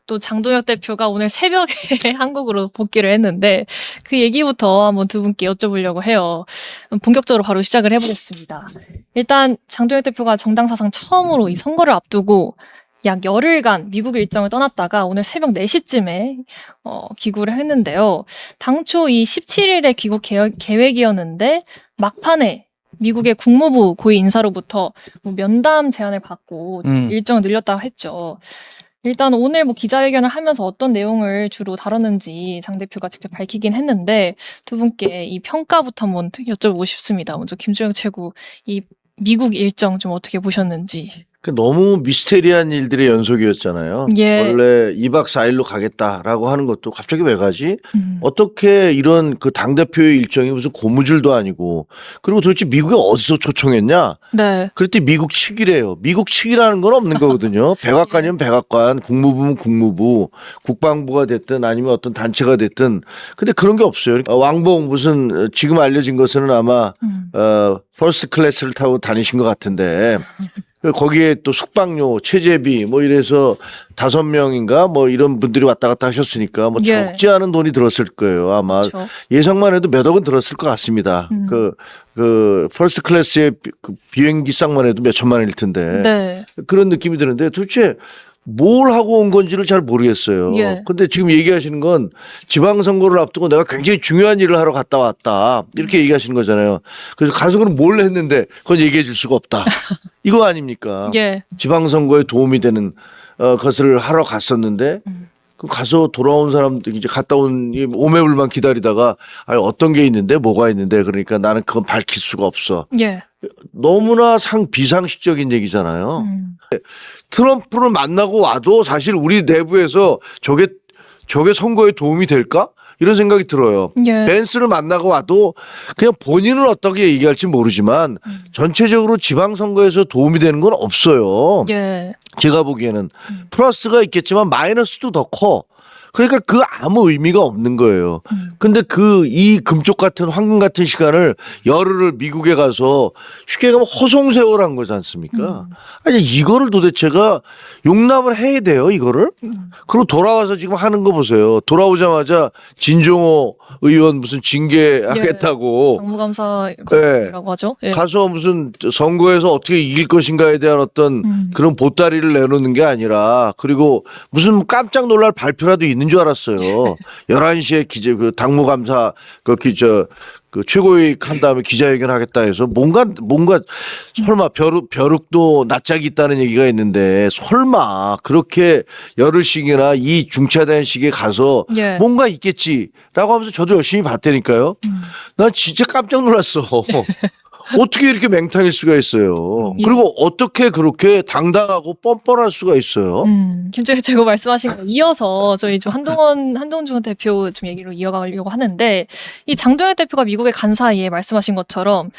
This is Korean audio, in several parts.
또 장동혁 대표가 오늘 새벽에 한국으로 복귀를 했는데 그 얘기부터 한번 두 분께 여쭤보려고 해요. 본격적으로 바로 시작을 해보겠습니다. 일단 장동혁 대표가 정당 사상 처음으로 이 선거를 앞두고 약 열흘간 미국 일정을 떠났다가 오늘 새벽 4시쯤에 귀국을 했는데요. 당초 이 17일에 귀국 계획이었는데 막판에 미국의 국무부 고위 인사로부터 뭐 면담 제안을 받고 일정을 늘렸다고 했죠. 일단 오늘 뭐 기자회견을 하면서 어떤 내용을 주로 다뤘는지 장 대표가 직접 밝히긴 했는데 두 분께 이 평가부터 한번 여쭤보고 싶습니다. 먼저 김주영 최고 이 미국 일정 좀 어떻게 보셨는지. 너무 미스테리한 일들의 연속이었잖아요. 예. 원래 2박 4일로 가겠다라고 하는 것도 갑자기 왜 가지? 어떻게 이런 그 당대표의 일정이 무슨 고무줄도 아니고, 그리고 도대체 미국에 어디서 초청했냐? 네. 그랬더니 미국 측이래요. 미국 측이라는 건 없는 거거든요. 백악관이면 백악관, 국무부면 국무부, 국방부가 됐든 아니면 어떤 단체가 됐든. 근데 그런 게 없어요. 왕복 무슨 지금 알려진 것은 아마 퍼스트 클래스를 타고 다니신 것 같은데 거기에 또 숙박료, 체재비 뭐 이래서 5명인가 뭐 이런 분들이 왔다 갔다 하셨으니까 뭐 예. 적지 않은 돈이 들었을 거예요. 아마 그렇죠. 예상만 해도 몇 억은 들었을 것 같습니다. 그 퍼스트 클래스의 그 비행기 쌍만 해도 몇 천만 원일 텐데. 네. 그런 느낌이 드는데 도대체 뭘 하고 온 건지를 잘 모르겠어요. 예. 근데 지금 얘기하시는 건 지방선거를 앞두고 내가 굉장히 중요한 일을 하러 갔다 왔다. 이렇게 얘기하시는 거잖아요. 그래서 가서 그럼 뭘 했는데 그건 얘기해 줄 수가 없다. 이거 아닙니까? 예. 지방선거에 도움이 되는 것을 하러 갔었는데 그 가서 돌아온 사람들 이제 갔다 온 오매불만 기다리다가 아니 어떤 게 있는데 뭐가 있는데 그러니까 나는 그건 밝힐 수가 없어. 예. 너무나 비상식적인 얘기잖아요. 트럼프를 만나고 와도 사실 우리 내부에서 저게 선거에 도움이 될까? 이런 생각이 들어요. 예. 벤스를 만나고 와도 그냥 본인은 어떻게 얘기할지 모르지만 전체적으로 지방선거에서 도움이 되는 건 없어요. 예. 제가 보기에는 플러스가 있겠지만 마이너스도 더 커. 그러니까 그 아무 의미가 없는 거예요. 근데 이 금쪽 같은 황금 같은 시간을 열흘을 미국에 가서 쉽게 가면 허송세월한 거지 않습니까? 아니 이거를 도대체가 용납을 해야 돼요, 이거를? 그리고 돌아와서 지금 하는 거 보세요. 돌아오자마자 진종호 의원 무슨 징계하겠다고. 당무감사라고 하죠. 예. 가서 무슨 선거에서 어떻게 이길 것인가에 대한 어떤 그런 보따리를 내놓는 게 아니라 그리고 무슨 깜짝 놀랄 발표라도 있는 줄 알았어요. 11시에 그 당무감사 그 최고위원 한 다음에 기자회견 하겠다 해서 뭔가 설마 벼룩도 낯짝이 있다는 얘기가 있는데 설마 그렇게 열흘씩이나 이 중차대한 시기에 가서 예. 뭔가 있겠지라고 하면서 저도 열심히 봤다니까요. 난 진짜 깜짝 놀랐어. 어떻게 이렇게 맹탕일 수가 있어요. 예. 그리고 어떻게 그렇게 당당하고 뻔뻔할 수가 있어요. 김재규 최고 말씀하신 거 이어서 저희 좀 한동훈 전 대표 좀 얘기로 이어가려고 하는데 이 장동혁 대표가 미국에 간 사이에 말씀하신 것처럼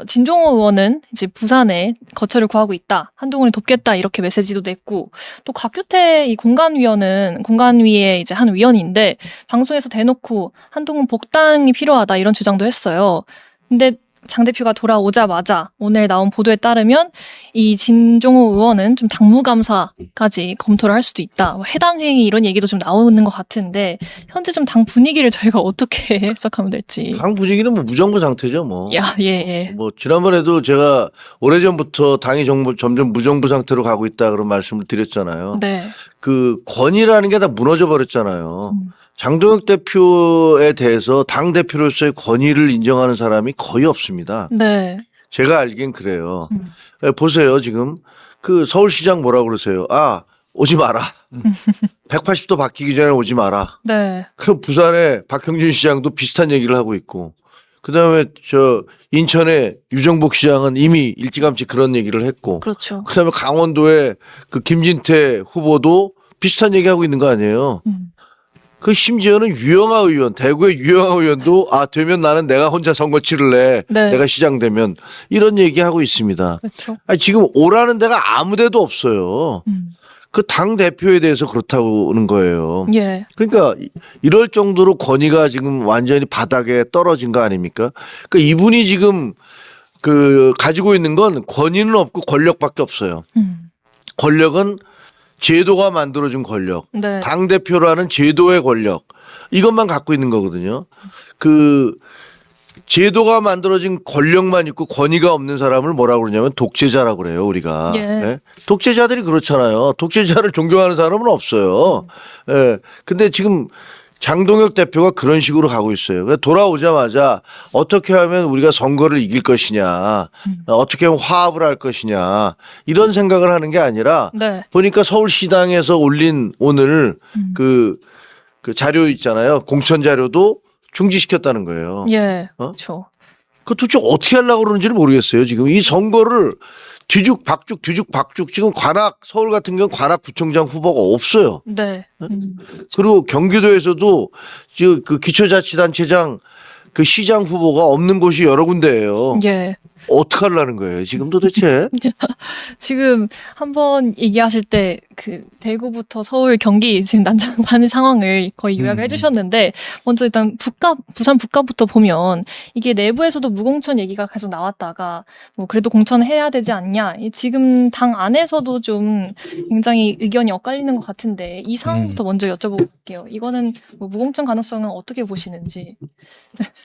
진종호 의원은 이제 부산에 거처를 구하고 있다. 한동훈을 돕겠다 이렇게 메시지도 냈고 또 곽규태 이 공관위의 이제 한 위원인데 방송에서 대놓고 한동훈 복당이 필요하다 이런 주장도 했어요. 근데 장 대표가 돌아오자마자 오늘 나온 보도에 따르면 이 진종호 의원은 좀 당무감사까지 검토를 할 수도 있다. 뭐 해당 행위 이런 얘기도 좀 나오는 것 같은데 현재 좀 당 분위기를 저희가 어떻게 해석하면 될지. 당 분위기는 뭐 무정부 상태죠, 뭐. 예. 뭐 지난번에도 제가 오래전부터 당이 점점 무정부 상태로 가고 있다 그런 말씀을 드렸잖아요. 네. 그 권위라는 게 다 무너져 버렸잖아요. 장동혁 대표에 대해서 당 대표로서의 권위를 인정하는 사람이 거의 없습니다. 네. 제가 알기엔 그래요. 보세요, 지금 그 서울시장 뭐라 그러세요? 아, 오지 마라. 180도 바뀌기 전에 오지 마라. 네. 그럼 부산의 박형준 시장도 비슷한 얘기를 하고 있고, 그 다음에 인천의 유정복 시장은 이미 일찌감치 그런 얘기를 했고, 그렇죠. 그 다음에 강원도의 그 김진태 후보도 비슷한 얘기 하고 있는 거 아니에요. 그 심지어는 유영하 의원, 대구의 유영하 의원도 되면 나는 내가 혼자 선거 치를래. 네. 내가 시장 되면 이런 얘기하고 있습니다. 그렇죠. 아니, 지금 오라는 데가 아무 데도 없어요. 그 당 대표에 대해서 그렇다고는 거예요. 예. 그러니까 이럴 정도로 권위가 지금 완전히 바닥에 떨어진 거 아닙니까? 그러니까 이분이 지금 가지고 있는 건 권위는 없고 권력밖에 없어요. 권력은 제도가 만들어준 권력, 네. 당대표라는 제도의 권력, 이것만 갖고 있는 거거든요. 그 제도가 만들어진 권력만 있고 권위가 없는 사람을 뭐라고 그러냐면 독재자라고 그래요, 우리가. 예. 예? 독재자들이 그렇잖아요. 독재자를 존경하는 사람은 없어요. 예. 근데 지금 장동혁 대표가 그런 식으로 가고 있어요. 그래서 돌아오자마자 어떻게 하면 우리가 선거를 이길 것이냐, 어떻게 하면 화합을 할 것이냐, 이런 생각을 하는 게 아니라 네. 보니까 서울시당에서 올린 오늘 그 자료 있잖아요. 공천 자료도 중지시켰다는 거예요. 예. 어? 그렇죠. 그 도대체 어떻게 하려고 그러는지를 모르겠어요. 지금 이 선거를 뒤죽박죽 지금 서울 같은 경우는 관악구청장 후보가 없어요. 네. 그리고 경기도에서도 지금 그 기초자치단체장 그 시장 후보가 없는 곳이 여러 군데예요. 예. 어떻게 하려는 거예요? 지금 도대체? 지금 한번 얘기하실 때 그 대구부터 서울, 경기 지금 난장판의 상황을 거의 요약을 해주셨는데 먼저 일단 부산 북가부터 보면 이게 내부에서도 무공천 얘기가 계속 나왔다가 뭐 그래도 공천해야 되지 않냐. 지금 당 안에서도 좀 굉장히 의견이 엇갈리는 것 같은데 이 상황부터 먼저 여쭤볼게요. 이거는 뭐 무공천 가능성은 어떻게 보시는지.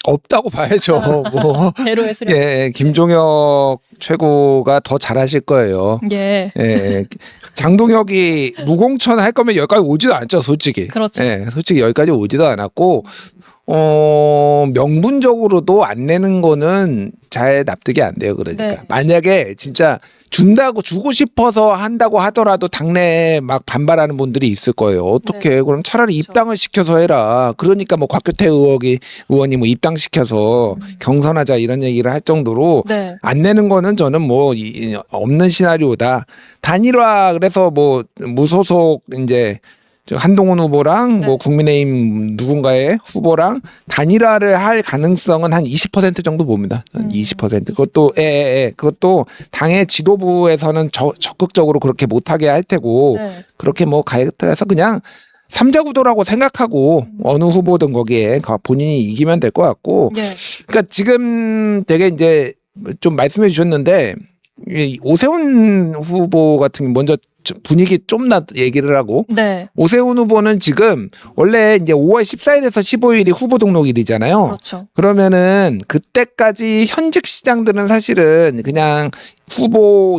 없다고 봐야죠. 뭐 제로의 수렴. 예, 김종혁 최고가 더 잘하실 거예요. 예. 예, 장동혁이 무공천 할 거면 여기까지 오지도 않죠, 솔직히. 그렇죠. 예, 솔직히 여기까지 오지도 않았고, 명분적으로도 안 내는 거는 잘 납득이 안 돼요. 그러니까 네. 만약에 진짜 주고 싶어서 한다고 하더라도 당내에 막 반발하는 분들이 있을 거예요. 어떻게 네. 그럼 차라리 그렇죠. 입당을 시켜서 해라. 그러니까 뭐 곽규태 의원이 뭐 입당시켜서 경선하자 이런 얘기를 할 정도로 네. 안 내는 거는 저는 뭐 없는 시나리오다. 단일화 그래서 뭐 무소속 이제 한동훈 후보랑 네. 뭐 국민의힘 누군가의 후보랑 단일화를 할 가능성은 한 20% 정도 봅니다. 한 20%. 그것도 그것도 당의 지도부에서는 적극적으로 그렇게 못하게 할 테고 네. 그렇게 뭐 가해서 그냥 삼자 구도라고 생각하고 어느 후보든 거기에 본인이 이기면 될 것 같고. 예. 그러니까 지금 되게 이제 좀 말씀해 주셨는데 이 오세훈 후보 같은 경우 먼저 분위기 좀 얘기를 하고 네. 오세훈 후보는 지금 원래 이제 5월 14일에서 15일이 후보 등록일이잖아요. 그렇죠. 그러면은 그때까지 현직 시장들은 사실은 그냥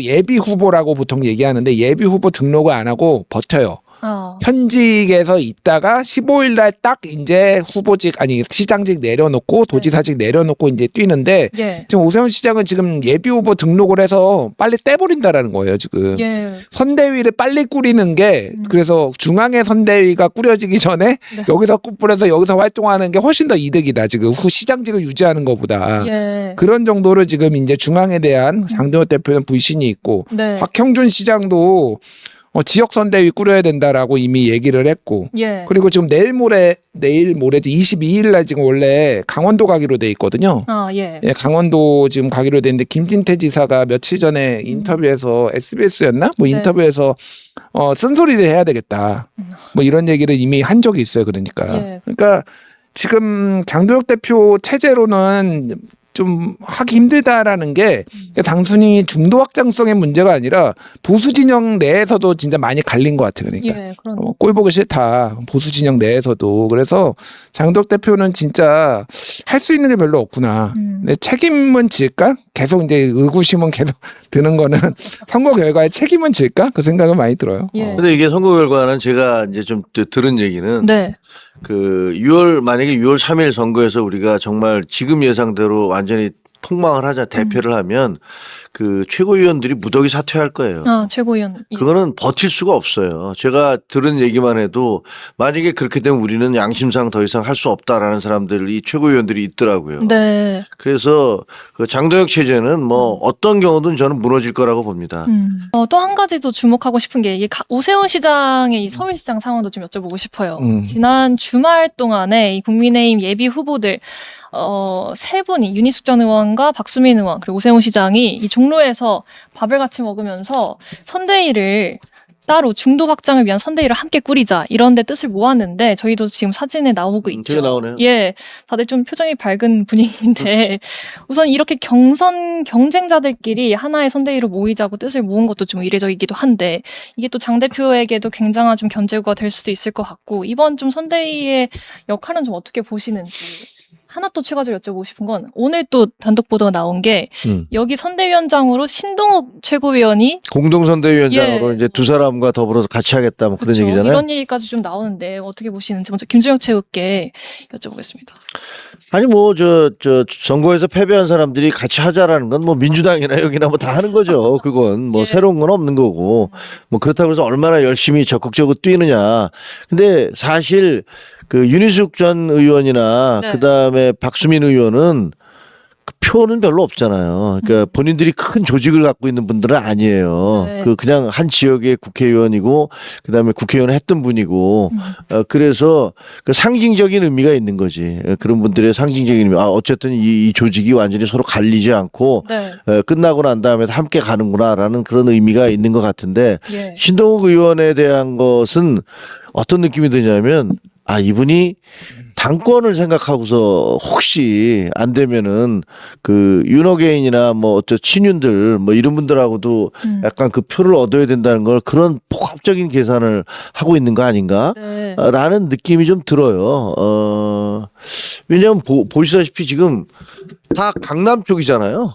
예비 후보라고 보통 얘기하는데 예비 후보 등록을 안 하고 버텨요. 현직에서 있다가 15일 날 딱 이제 시장직 내려놓고 도지사직 내려놓고 이제 뛰는데 예. 지금 오세훈 시장은 지금 예비 후보 등록을 해서 빨리 떼버린다라는 거예요, 지금. 예. 선대위를 빨리 꾸리는 게 그래서 중앙의 선대위가 꾸려지기 전에 네. 여기서 꾸려서 여기서 활동하는 게 훨씬 더 이득이다. 지금 시장직을 유지하는 것보다. 예. 그런 정도로 지금 이제 중앙에 대한 장동혁 대표는 불신이 있고 네. 박형준 시장도 지역 선대위 꾸려야 된다라고 이미 얘기를 했고 예. 그리고 지금 내일 모레 22일 날 지금 원래 강원도 가기로 돼 있거든요. 예. 예, 강원도 지금 가기로 돼 있는데 김진태 지사가 며칠 전에 인터뷰에서 SBS였나? 뭐 네. 인터뷰에서 쓴소리를 해야 되겠다. 뭐 이런 얘기를 이미 한 적이 있어요. 그러니까. 예. 그러니까 지금 장동혁 대표 체제로는 좀 하기 힘들다라는 게 단순히 중도 확장성의 문제가 아니라 보수 진영 내에서도 진짜 많이 갈린 것 같아요. 그러니까 예. 그런. 꼴 보기 싫다. 보수 진영 내에서도. 그래서 장동혁 대표는 진짜 할 수 있는 게 별로 없구나. 근데 책임은 질까? 계속 이제 의구심은 계속 드는 거는 선거 결과에 책임은 질까? 그 생각은 많이 들어요. 예. 근데 이게 선거 결과는 제가 이제 좀 들은 얘기는 네. 만약에 6월 3일 선거에서 우리가 정말 지금 예상대로 완전히 폭망을 하자 대패를 하면 그 최고위원들이 무더기 사퇴할 거예요. 최고위원. 예. 그거는 버틸 수가 없어요. 제가 들은 얘기만 해도 만약에 그렇게 되면 우리는 양심상 더 이상 할 수 없다라는 사람들이 최고위원들이 있더라고요. 네. 그래서 그 장동혁 체제는 뭐 어떤 경우든 저는 무너질 거라고 봅니다. 또 한 가지 더 주목하고 싶은 게 오세훈 시장의 이 서울시장 상황도 좀 여쭤보고 싶어요. 지난 주말 동안에 이 국민의힘 예비 후보들 세 분이 윤희숙 전 의원과 박수민 의원 그리고 오세훈 시장이 이 종로에서 밥을 같이 먹으면서 선대위를 따로 중도 확장을 위한 선대위를 함께 꾸리자 이런 데 뜻을 모았는데 저희도 지금 사진에 나오고 있죠. 저기 나오네요. 예, 다들 좀 표정이 밝은 분위기인데 우선 이렇게 경선 경쟁자들끼리 하나의 선대위로 모이자고 뜻을 모은 것도 좀 이례적이기도 한데 이게 또 장 대표에게도 굉장한 좀 견제구가 될 수도 있을 것 같고 이번 좀 선대위의 역할은 좀 어떻게 보시는지. 하나 또 추가적으로 여쭤보고 싶은 건 오늘 또 단독 보도가 나온 게 여기 선대위원장으로 신동욱 최고위원이 공동선대위원장으로 예. 이제 두 사람과 더불어서 같이 하겠다 뭐 그런 그쵸, 얘기잖아요. 이런 얘기까지 좀 나오는데 어떻게 보시는지 먼저 김준혁 최고께 여쭤보겠습니다. 아니 뭐 저 선거에서 패배한 사람들이 같이 하자라는 건 뭐 민주당이나 여기나 뭐 다 하는 거죠. 그건 뭐 예. 새로운 건 없는 거고 뭐 그렇다고 해서 얼마나 열심히 적극적으로 뛰느냐. 근데 사실 그 윤희숙 전 의원이나 네. 그다음에 박수민 의원은 그 표는 별로 없잖아요. 그러니까 본인들이 큰 조직을 갖고 있는 분들은 아니에요. 네. 그냥 한 지역의 국회의원이고 그다음에 국회의원 했던 분이고 그래서 그 상징적인 의미가 있는 거지. 그런 분들의 상징적인 의미. 어쨌든 이 조직이 완전히 서로 갈리지 않고 네. 끝나고 난 다음에 함께 가는구나라는 그런 의미가 있는 것 같은데 예. 신동욱 의원에 대한 것은 어떤 느낌이 드냐면 이분이 당권을 생각하고서 혹시 안 되면은 그 윤호개인이나 뭐 어떤 친윤들 뭐 이런 분들하고도 약간 그 표를 얻어야 된다는 걸 그런 복합적인 계산을 하고 있는 거 아닌가? 네. 라는 느낌이 좀 들어요. 왜냐하면 보시다시피 지금 다 강남 쪽이잖아요.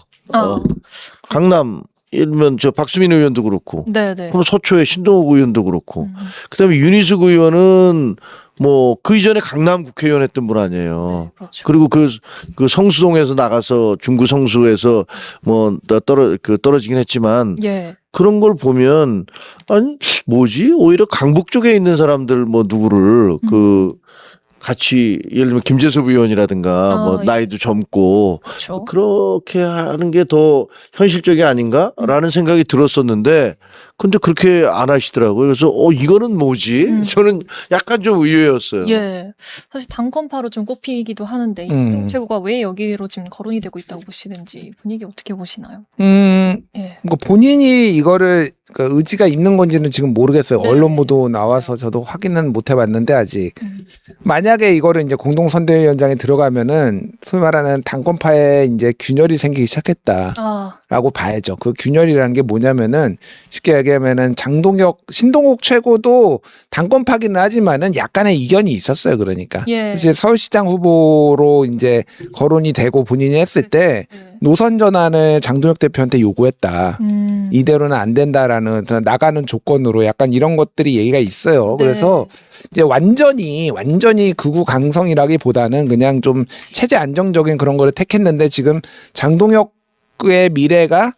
강남 예를 들면 저 박수민 의원도 그렇고 네, 네. 그럼 서초의 신동욱 의원도 그렇고 그다음에 윤희숙 의원은 뭐 그 이전에 강남 국회의원 했던 분 아니에요. 네, 그렇죠. 그리고 그 성수동에서 나가서 중구 성수에서 뭐 떨어지긴 했지만 예. 그런 걸 보면 아니 뭐지 오히려 강북 쪽에 있는 사람들 뭐 누구를 그 같이 예를 들면 김재섭 의원이라든가 뭐 예. 나이도 젊고 그렇죠. 그렇게 하는 게 더 현실적이 아닌가라는 생각이 들었었는데 근데 그렇게 안 하시더라고요. 그래서 이거는 뭐지? 저는 약간 좀 의외였어요. 예. 사실 당권파로 좀 꼽히기도 하는데 신동욱 최고가 왜 여기로 지금 거론이 되고 있다고 보시는지 분위기 어떻게 보시나요? 예. 뭐 본인이 이거를 그 의지가 있는 건지는 지금 모르겠어요. 네. 언론 보도 나와서 저도 확인은 못 해봤는데 아직. 만약에 이거를 이제 공동선대위원장에 들어가면은 소위 말하는 당권파에 이제 균열이 생기기 시작했다라고 봐야죠. 그 균열이라는 게 뭐냐면은 쉽게 얘기하면은 신동욱 최고도 당권파기는 하지만은 약간의 이견이 있었어요. 그러니까 예. 이제 서울시장 후보로 이제 거론이 되고 본인이 했을 때 노선 전환을 장동혁 대표한테 요구했다. 이대로는 안 된다라는 나가는 조건으로 약간 이런 것들이 얘기가 있어요. 네. 그래서 이제 완전히 극우 강성이라기보다는 그냥 좀 체제 안정적인 그런 거를 택했는데 지금 장동혁의 미래가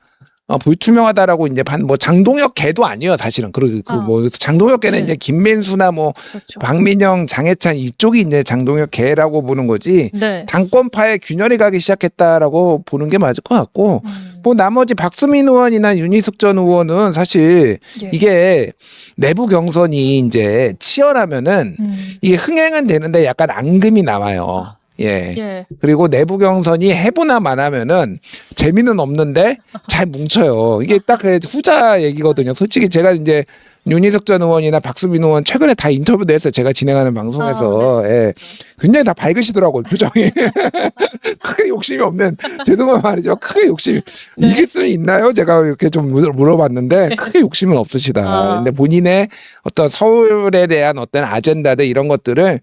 불투명하다라고 이제 뭐 장동혁 개도 아니에요 사실은. 그리고 뭐 장동혁 개는 네. 이제 김민수나 뭐 그렇죠. 박민영, 장해찬 이쪽이 이제 장동혁 개라고 보는 거지. 네. 당권파에 균열이 가기 시작했다라고 보는 게 맞을 것 같고 뭐 나머지 박수민 의원이나 윤희숙 전 의원은 사실 예. 이게 내부 경선이 이제 치열하면은 이게 흥행은 되는데 약간 앙금이 남아요. 예. 예. 그리고 내부 경선이 해보나 마나면은 재미는 없는데 잘 뭉쳐요. 이게 딱 그 후자 얘기거든요. 솔직히 제가 이제 윤희숙 전 의원이나 박수민 의원 최근에 다 인터뷰도 했어요. 제가 진행하는 방송에서. 네. 예. 굉장히 다 밝으시더라고요. 표정이. 크게 욕심이 없는 죄송한 말이죠. 크게 욕심이 이길 수는 있나요? 제가 이렇게 좀 물어봤는데 크게 욕심은 없으시다. 근데 본인의 어떤 서울에 대한 어떤 아젠다들 이런 것들을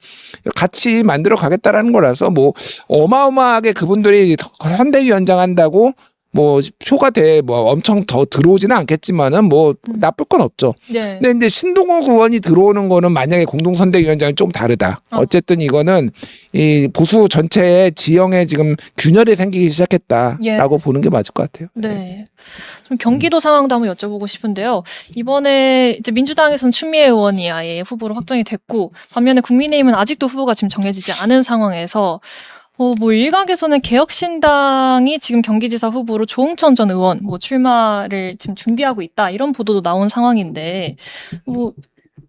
같이 만들어 가겠다라는 거라서 뭐 어마어마하게 그분들이 선대위원장 한다고 뭐 표가 뭐 엄청 더 들어오지는 않겠지만은 뭐 나쁠 건 없죠. 네. 근데 이제 신동욱 의원이 들어오는 거는 만약에 공동선대위원장이 좀 다르다. 어쨌든 이거는 이 보수 전체의 지형에 지금 균열이 생기기 시작했다라고 예. 보는 게 맞을 것 같아요. 네. 좀 경기도 상황도 한번 여쭤보고 싶은데요. 이번에 이제 민주당에서는 추미애 의원이 아예 후보로 확정이 됐고 반면에 국민의힘은 아직도 후보가 지금 정해지지 않은 상황에서 뭐 일각에서는 개혁신당이 지금 경기지사 후보로 조응천 전 의원 출마를 지금 준비하고 있다 이런 보도도 나온 상황인데 뭐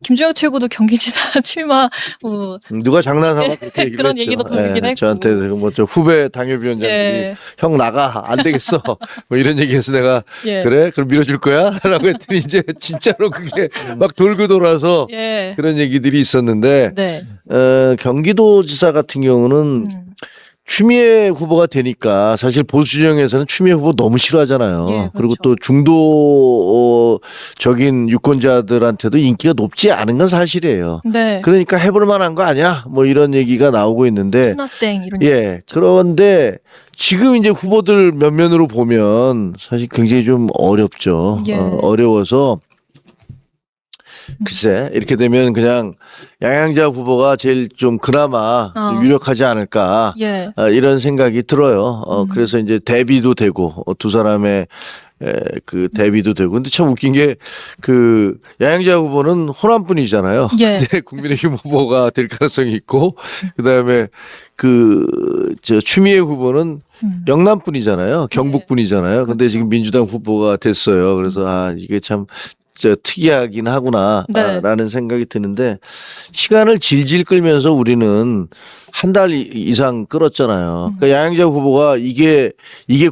김주영 최고도 경기지사 출마 뭐 누가 장난삼아 그렇게 얘기를 그런 했죠. 얘기도 돌긴 했고. 저한테 뭐저 후배 당협위원장들이 예. 형 나가 안 되겠어 뭐 이런 얘기해서 내가 예. 그래 그럼 밀어줄 거야라고 했더니 이제 진짜로 그게 막 돌고 돌아서 예. 그런 얘기들이 있었는데 네. 경기도지사 같은 경우는 추미애 후보가 되니까 사실 보수 진영에서는 추미애 후보 너무 싫어하잖아요. 예, 그렇죠. 그리고 또 중도적인 유권자들한테도 인기가 높지 않은 건 사실이에요. 네. 그러니까 해볼 만한 거 아니야? 뭐 이런 얘기가 나오고 있는데 투나땡 이런 예. 그런데 지금 이제 후보들 면면으로 보면 사실 굉장히 좀 어렵죠. 예. 어려워서 글쎄 이렇게 되면 그냥 양양자 후보가 제일 좀 그나마 유력하지 않을까 예. 이런 생각이 들어요. 그래서 이제 대비도 되고 두 사람의 그 대비도 되고 근데 참 웃긴 게 그 양양자 후보는 호남분이잖아요. 예. 근데 국민의힘 후보가 될 가능성이 있고 그다음에 그 저 추미애 후보는 영남분이잖아요. 경북분이잖아요. 근데 지금 민주당 후보가 됐어요. 그래서 아 이게 참 특이하긴 하구나 네. 라는 생각이 드는데 시간을 질질 끌면서 우리는 한 달 이상 끌었잖아요. 그러니까 양양자 후보가 이게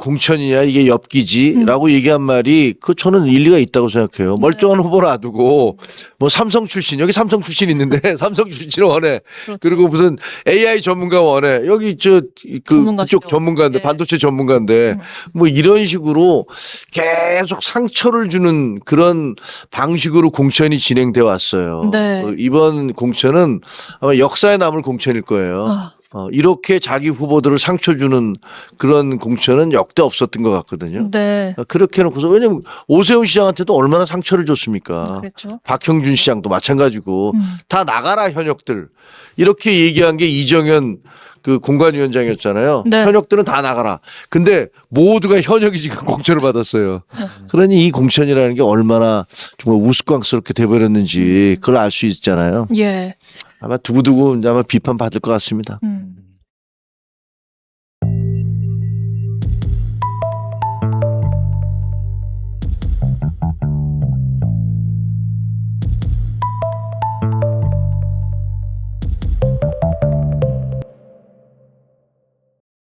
공천이냐 이게 엽기지라고 얘기한 말이 그 저는 일리가 있다고 생각해요. 멀쩡한 후보 놔두고 뭐 삼성 출신 여기 삼성 출신 있는데 삼성 출신 원해. 그렇죠. 그리고 무슨 AI 전문가 원해. 여기 전문가시죠. 그쪽 전문가인데 예. 반도체 전문가인데 뭐 이런 식으로 계속 상처를 주는 그런 방식으로 공천이 진행돼 왔어요. 네. 이번 공천은 아마 역사에 남을 공천일 거예요. 이렇게 자기 후보들을 상처 주는 그런 공천은 역대 없었던 것 같거든요. 네. 그렇게 해놓고서 왜냐면 오세훈 시장한테도 얼마나 상처를 줬습니까? 그랬죠. 박형준 시장도 마찬가지고 다 나가라 현역들 이렇게 얘기한 게 이정현 그 공관위원장이었잖아요. 네. 현역들은 다 나가라. 근데 모두가 현역이 지금 공천을 받았어요. 그러니 이 공천이라는 게 얼마나 정말 우스꽝스럽게 돼버렸는지 그걸 알 수 있잖아요. 예. 아마 두고두고 아마 비판 받을 것 같습니다.